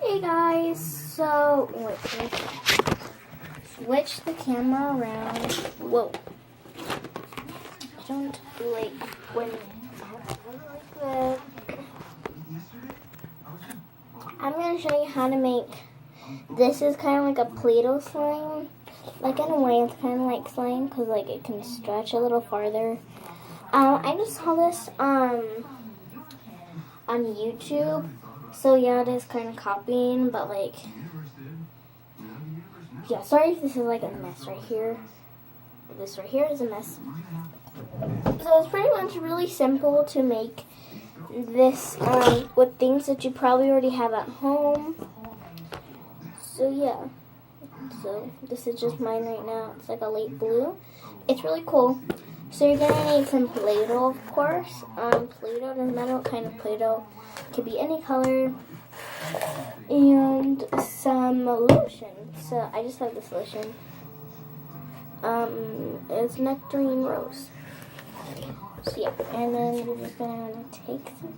Hey guys, so wait, switch the camera around. Whoa. I don't like when like that. I'm gonna show you how to make this. Is kind of like a Play-Doh slime. Like in a way it's kind of like slime because like it can stretch a little farther. I just saw this on YouTube. So yeah, it is kind of copying, but like, yeah, sorry if this is like a mess right here. This right here is a mess. So it's pretty much really simple to make this with things that you probably already have at home. So yeah, so this is just mine right now. It's like a light blue. It's really cool. So you're gonna need some Play-Doh, of course. Play-Doh, doesn't matter what kind of Play-Doh. Could be any color. And some lotion. So I just have this lotion. It's Nectarine Rose. So yeah, and then we're just gonna take some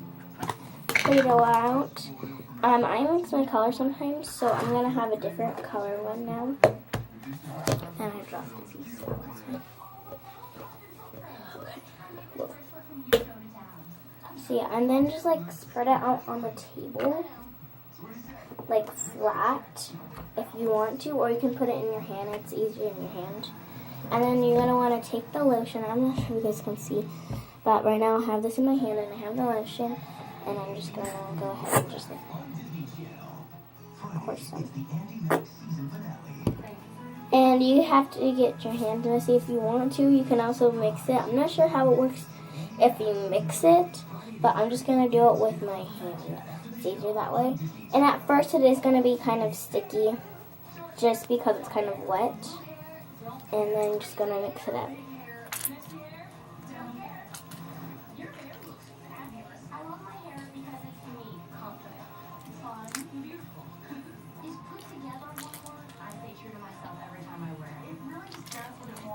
Play-Doh out. I mix my color sometimes, so I'm gonna have a different color one now. And I dropped a piece. So yeah, and then just like spread it out on the table, like flat, if you want to, or you can put it in your hand. It's easier in your hand. And then you're gonna want to take the lotion. I'm not sure if you guys can see, but right now I have this in my hand and I have the lotion, and I'm just gonna go ahead and just like pour some. And you have to get your hand messy if you want to. You can also mix it. I'm not sure how it works if you mix it, but I'm just going to do it with my hand. It's easier that way. And at first it is going to be kind of sticky just because it's kind of wet. And then I'm just going to mix it up.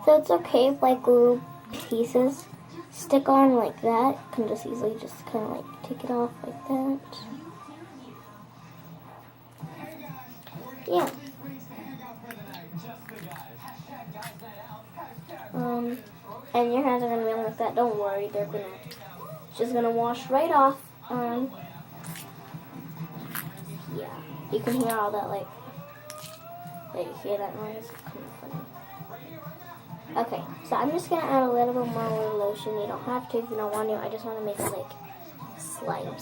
So it's okay if like little pieces stick on like that. You can just easily just kind of like take it off like that. Yeah. And your hands are gonna be like that. Don't worry, they're just gonna wash right off. Yeah, you can hear all that like you hear that noise. It's kind of funny. Okay, so I'm just going to add a little bit more lotion. You don't have to if you don't want to. I just want to make it like slime.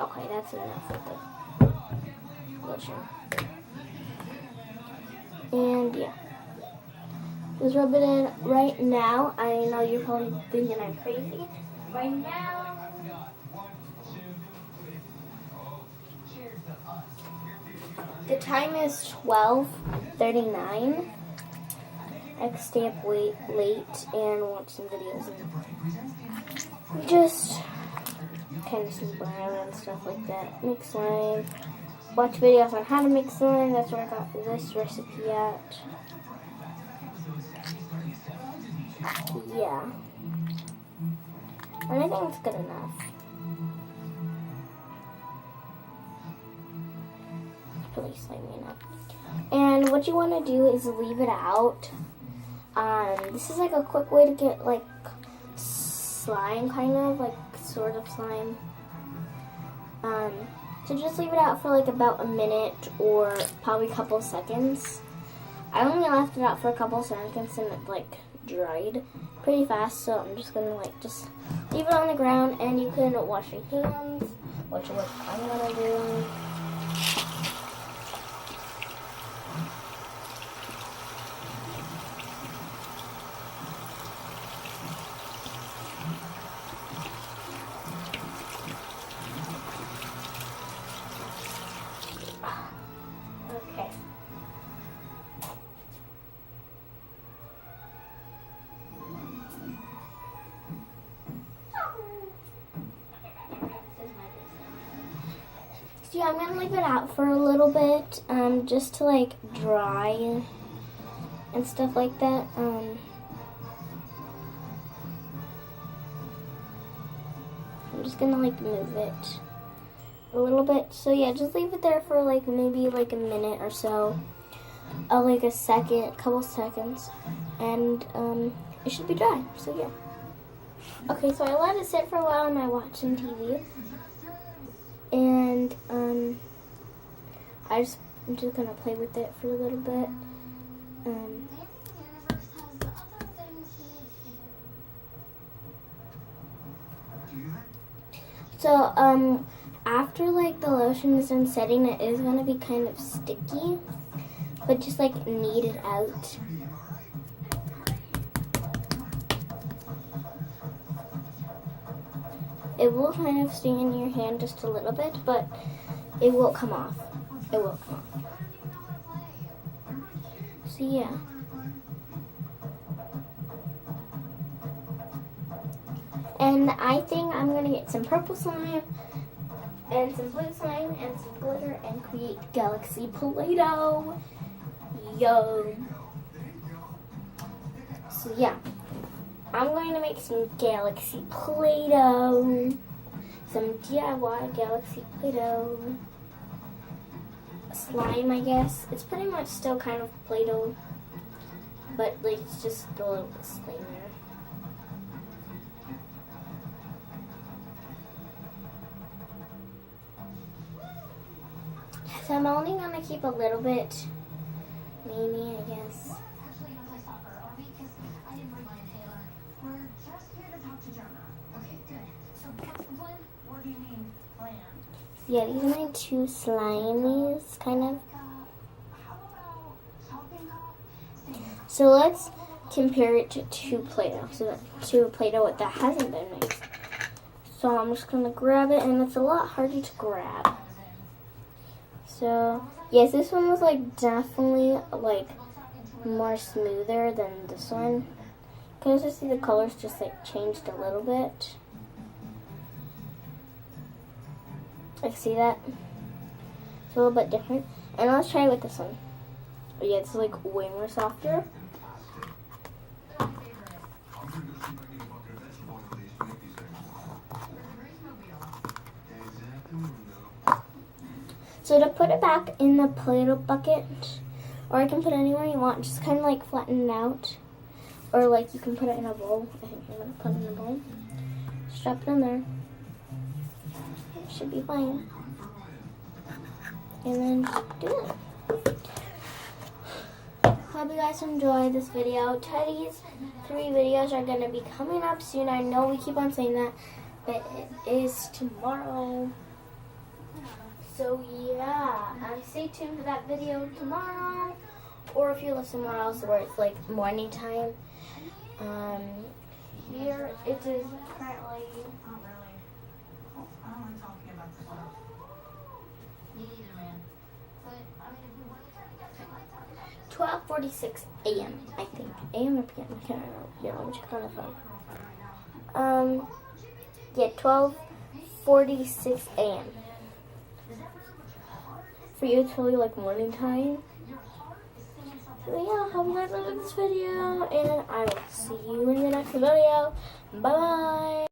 Okay, that's enough with the lotion. And yeah. Just rub it in right now. I know you're probably thinking I'm crazy. Right now. The time is 12:39. I stay up late and watch some videos and just kind of sleep around and stuff like that. Make slime. Watch videos on how to make slime. That's where I got this recipe at. Yeah. And I think it's good enough. Really slimy enough. And what you want to do is leave it out. This is like a quick way to get like slime, kind of like sort of slime. So just leave it out for like about a minute or probably a couple seconds. I only left it out for a couple seconds and it like dried pretty fast, so I'm just gonna like just leave it on the ground, and you can wash your hands, which is what I'm gonna do. Okay. So yeah, I'm gonna leave it out for a little bit, just to like dry and stuff like that. I'm just gonna like move it a little bit. So yeah, just leave it there for like maybe like a minute or so, like a second, a couple seconds, and it should be dry. So yeah. Okay, so I let it sit for a while and I watched some TV, and I'm just gonna play with it for a little bit. So after like the lotion is done setting, it is gonna be kind of sticky, but just like knead it out. It will kind of stay in your hand just a little bit, but it will come off. It will come off. So yeah. And I think I'm going to get some purple slime and some blue slime and some glitter and create Galaxy Play-Doh. Yo. So yeah. I'm going to make some Galaxy Play-Doh. Some DIY Galaxy Play-Doh. Slime, I guess. It's pretty much still kind of Play-Doh, but like it's just a little bit slimier. So I'm only going to keep a little bit, maybe, I guess. Yeah, these are my two slimies, kind of. So let's compare it to Play-Doh. So to Play-Doh that hasn't been mixed. So I'm just going to grab it, and it's a lot harder to grab. So, yes, this one was like definitely like more smoother than this one. Because I see the colors just like changed a little bit. Like, see that? It's a little bit different. And let's try it with this one. But yeah, it's like way more softer. So to put it back in the Play-Doh bucket, or I can put it anywhere you want, just kind of like flatten it out. Or like you can put it in a bowl. I think I'm going to put it in a bowl. Strap it in there. It should be fine. And then just do it. Hope you guys enjoyed this video. Teddy's 3 videos are going to be coming up soon. I know we keep on saying that, but it is tomorrow. So yeah, stay tuned for that video tomorrow. Or if you live somewhere else where it's like morning time. Here it is currently 12:46 a.m. I think. AM or PM? I can't remember. Here, let me check on the phone. Yeah, 12:46 a.m. For you, it's probably like morning time. So yeah, hope you guys liked this video, and I will see you in the next video. Bye bye.